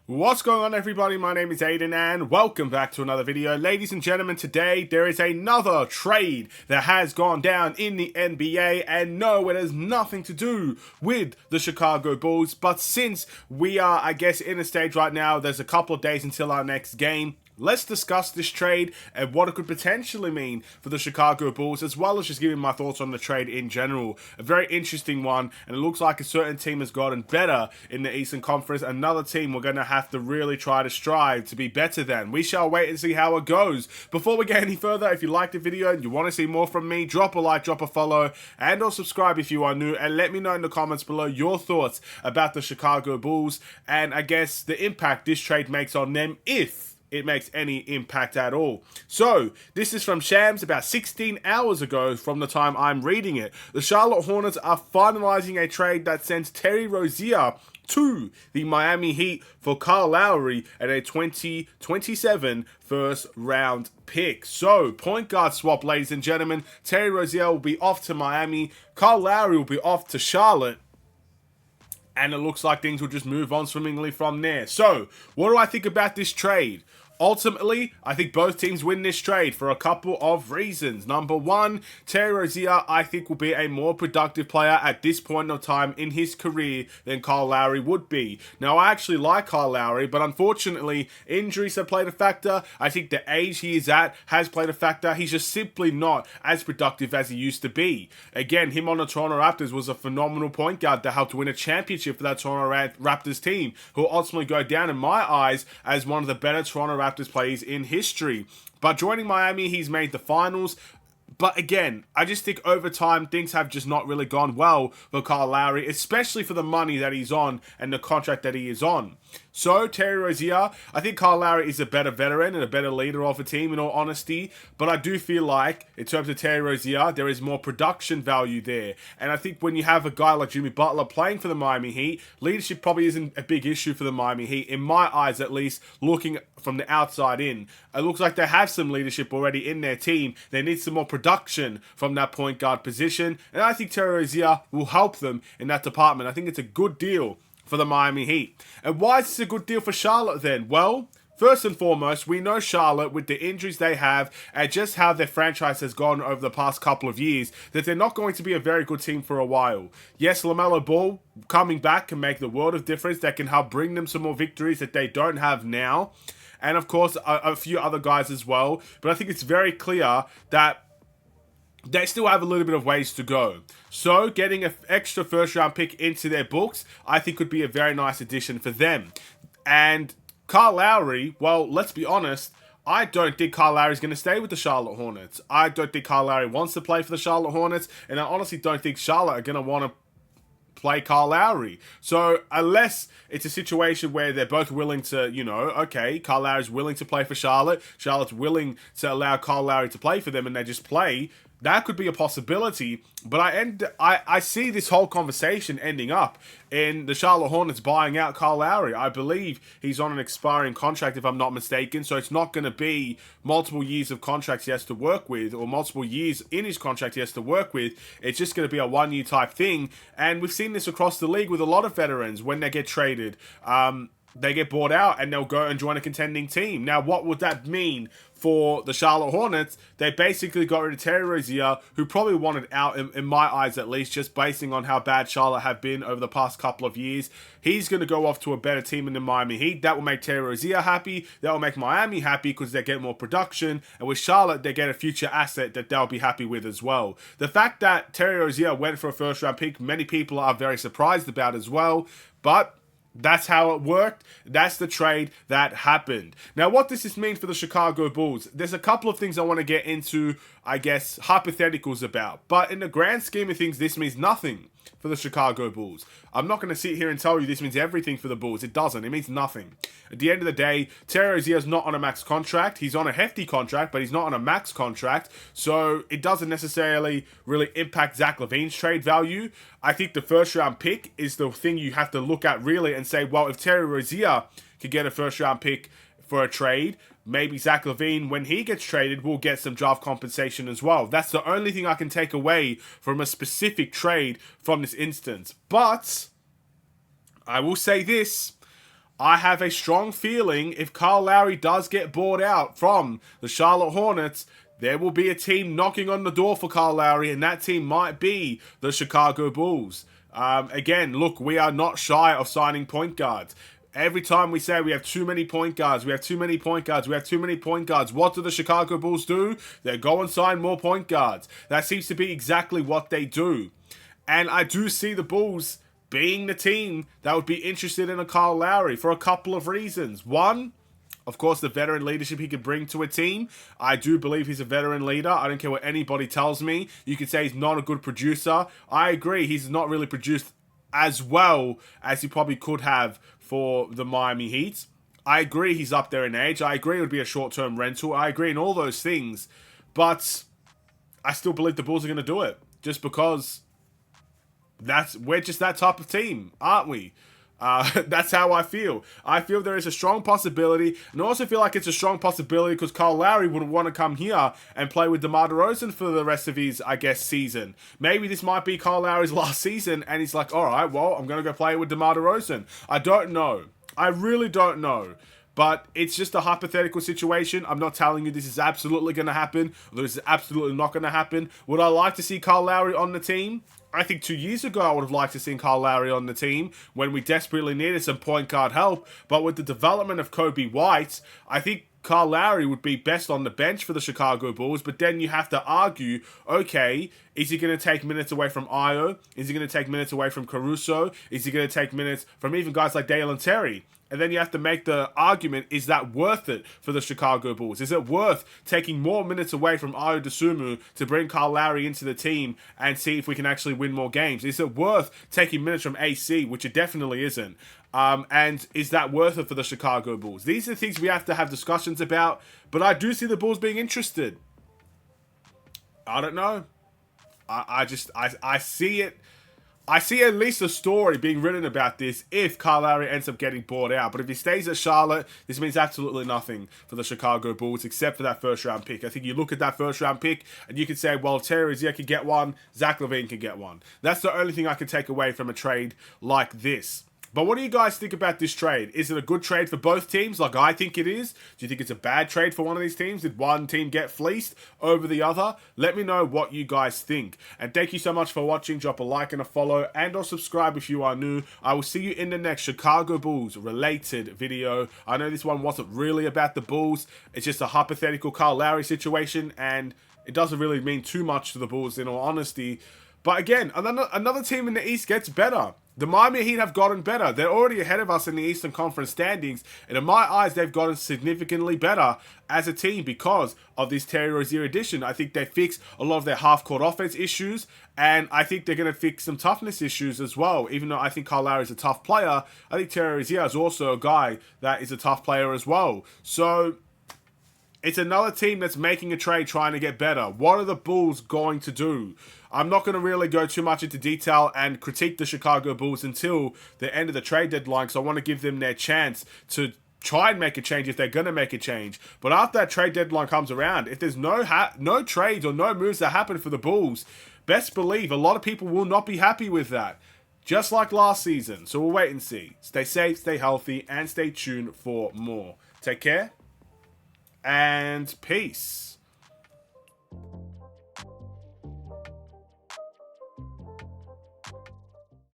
What's going on, everybody? My name is Aiden and welcome back to another video. Ladies and gentlemen, today there is another trade that has gone down in the NBA, and no, it has nothing to do with the Chicago Bulls, but since we are, I guess, in a stage right now, there's a couple of days until our next game. Let's discuss this trade and what it could potentially mean for the Chicago Bulls, as well as just giving my thoughts on the trade in general. A very interesting one, and it looks like a certain team has gotten better in the Eastern Conference. Another team we're going to have to really try to strive to be better than. We shall wait and see how it goes. Before we get any further, if you liked the video and you want to see more from me, drop a like, drop a follow, and or subscribe if you are new, and let me know in the comments below your thoughts about the Chicago Bulls, and I guess the impact this trade makes on them, if it makes any impact at all. So, this is from Shams about 16 hours ago from the time I'm reading it. The Charlotte Hornets are finalizing a trade that sends Terry Rozier to the Miami Heat for Kyle Lowry and a 2027 first round pick. So, point guard swap, ladies and gentlemen. Terry Rozier will be off to Miami. Kyle Lowry will be off to Charlotte. And it looks like things will just move on swimmingly from there. So, what do I think about this trade? Ultimately, I think both teams win this trade for a couple of reasons. Number one, Terry Rozier, I think, will be a more productive player at this point of time in his career than Kyle Lowry would be. Now, I actually like Kyle Lowry, but unfortunately, injuries have played a factor. I think the age he is at has played a factor. He's just simply not as productive as he used to be. Again, him on the Toronto Raptors was a phenomenal point guard that helped win a championship for that Toronto Raptors team, who will ultimately go down in my eyes as one of the better Toronto Raptors plays in history. But joining Miami, he's made the finals. But again, I just think over time, things have just not really gone well for Kyle Lowry, especially for the money that he's on and the contract that he is on. So, Terry Rozier, I think Kyle Lowry is a better veteran and a better leader of a team, in all honesty. But I do feel like, in terms of Terry Rozier, there is more production value there. And I think when you have a guy like Jimmy Butler playing for the Miami Heat, leadership probably isn't a big issue for the Miami Heat, in my eyes at least, looking from the outside in. It looks like they have some leadership already in their team. They need some more production from that point guard position. And I think Terry Rozier will help them in that department. I think it's a good deal for the Miami Heat. And why is this a good deal for Charlotte then? Well, first and foremost, we know Charlotte, with the injuries they have and just how their franchise has gone over the past couple of years, that they're not going to be a very good team for a while. Yes, LaMelo Ball coming back can make the world of difference. That can help bring them some more victories that they don't have now. And of course, a few other guys as well. But I think it's very clear that they still have a little bit of ways to go. So, getting an extra first-round pick into their books, I think could be a very nice addition for them. And Kyle Lowry, well, let's be honest, I don't think Kyle Lowry is going to stay with the Charlotte Hornets. I don't think Kyle Lowry wants to play for the Charlotte Hornets, and I honestly don't think Charlotte are going to want to play Kyle Lowry. So, unless it's a situation where they're both willing to, okay, Kyle Lowry's willing to play for Charlotte, Charlotte's willing to allow Kyle Lowry to play for them, and they just play, that could be a possibility. But I see this whole conversation ending up in the Charlotte Hornets buying out Kyle Lowry. I believe he's on an expiring contract, if I'm not mistaken, so it's not going to be multiple years of contracts he has to work with, or multiple years in his contract he has to work with. It's just going to be a one-year type thing, and we've seen this across the league with a lot of veterans. When they get traded, they get bought out and they'll go and join a contending team. Now, what would that mean for the Charlotte Hornets? They basically got rid of Terry Rozier, who probably wanted out, in my eyes at least, just basing on how bad Charlotte have been over the past couple of years. He's going to go off to a better team in the Miami Heat. That will make Terry Rozier happy. That will make Miami happy because they get more production. And with Charlotte, they get a future asset that they'll be happy with as well. The fact that Terry Rozier went for a first-round pick, many people are very surprised about as well. But that's how it worked. That's the trade that happened. Now, what does this mean for the Chicago Bulls? There's a couple of things I want to get into, I guess, hypotheticals about. But in the grand scheme of things, this means nothing for the Chicago Bulls. I'm not going to sit here and tell you this means everything for the Bulls. It doesn't. It means nothing. At the end of the day, Terry Rozier is not on a max contract. He's on a hefty contract, but he's not on a max contract. So it doesn't necessarily really impact Zach LaVine's trade value. I think the first round pick is the thing you have to look at really and say, well, if Terry Rozier could get a first round pick for a trade, maybe Zach LaVine, when he gets traded, will get some draft compensation as well. That's the only thing I can take away from a specific trade from this instance. But I will say this. I have a strong feeling if Kyle Lowry does get bought out from the Charlotte Hornets, there will be a team knocking on the door for Kyle Lowry, and that team might be the Chicago Bulls. Again, look, we are not shy of signing point guards. Every time we say we have too many point guards, we have too many point guards, we have too many point guards, what do the Chicago Bulls do? They go and sign more point guards. That seems to be exactly what they do. And I do see the Bulls being the team that would be interested in a Kyle Lowry for a couple of reasons. One, of course, the veteran leadership he could bring to a team. I do believe he's a veteran leader. I don't care what anybody tells me. You could say he's not a good producer. I agree, he's not really produced as well as he probably could have for the Miami Heat. I agree he's up there in age. I agree it would be a short-term rental. I agree in all those things. But I still believe the Bulls are going to do it. Just because we're just that type of team, aren't we? That's how I feel. I feel there is a strong possibility, and I also feel like it's a strong possibility because Kyle Lowry would want to come here and play with DeMar DeRozan for the rest of his, I guess, season. Maybe this might be Kyle Lowry's last season, and he's like, all right, well, I'm going to go play with DeMar DeRozan. I don't know. I really don't know. But it's just a hypothetical situation. I'm not telling you this is absolutely going to happen, or this is absolutely not going to happen. Would I like to see Kyle Lowry on the team? I think 2 years ago I would have liked to see Kyle Lowry on the team when we desperately needed some point guard help. But with the development of Kobe White, I think Kyle Lowry would be best on the bench for the Chicago Bulls. But then you have to argue, okay, is he going to take minutes away from Io? Is he going to take minutes away from Caruso? Is he going to take minutes from even guys like Dale and Terry? And then you have to make the argument, is that worth it for the Chicago Bulls? Is it worth taking more minutes away from Ayo Dosunmu to bring Kyle Lowry into the team and see if we can actually win more games? Is it worth taking minutes from AC, which it definitely isn't? And is that worth it for the Chicago Bulls? These are things we have to have discussions about, but I do see the Bulls being interested. I don't know. I see it. I see at least a story being written about this if Kyle Lowry ends up getting bought out. But if he stays at Charlotte, this means absolutely nothing for the Chicago Bulls except for that first-round pick. I think you look at that first-round pick and you can say, well, Terry Rozier could get one, Zach LaVine could get one. That's the only thing I can take away from a trade like this. But what do you guys think about this trade? Is it a good trade for both teams like I think it is? Do you think it's a bad trade for one of these teams? Did one team get fleeced over the other? Let me know what you guys think. And thank you so much for watching. Drop a like and a follow and or subscribe if you are new. I will see you in the next Chicago Bulls related video. I know this one wasn't really about the Bulls. It's just a hypothetical Kyle Lowry situation and it doesn't really mean too much to the Bulls in all honesty. But again, another team in the East gets better. The Miami Heat have gotten better. They're already ahead of us in the Eastern Conference standings. And in my eyes, they've gotten significantly better as a team because of this Terry Rozier addition. I think they fixed a lot of their half-court offense issues. And I think they're going to fix some toughness issues as well. Even though I think Kyle Lowry is a tough player, I think Terry Rozier is also a guy that is a tough player as well. So it's another team that's making a trade trying to get better. What are the Bulls going to do? I'm not going to really go too much into detail and critique the Chicago Bulls until the end of the trade deadline because I want to give them their chance to try and make a change if they're going to make a change. But after that trade deadline comes around, if there's no trades or no moves that happen for the Bulls, best believe a lot of people will not be happy with that. Just like last season. So we'll wait and see. Stay safe, stay healthy, and stay tuned for more. Take care, and peace.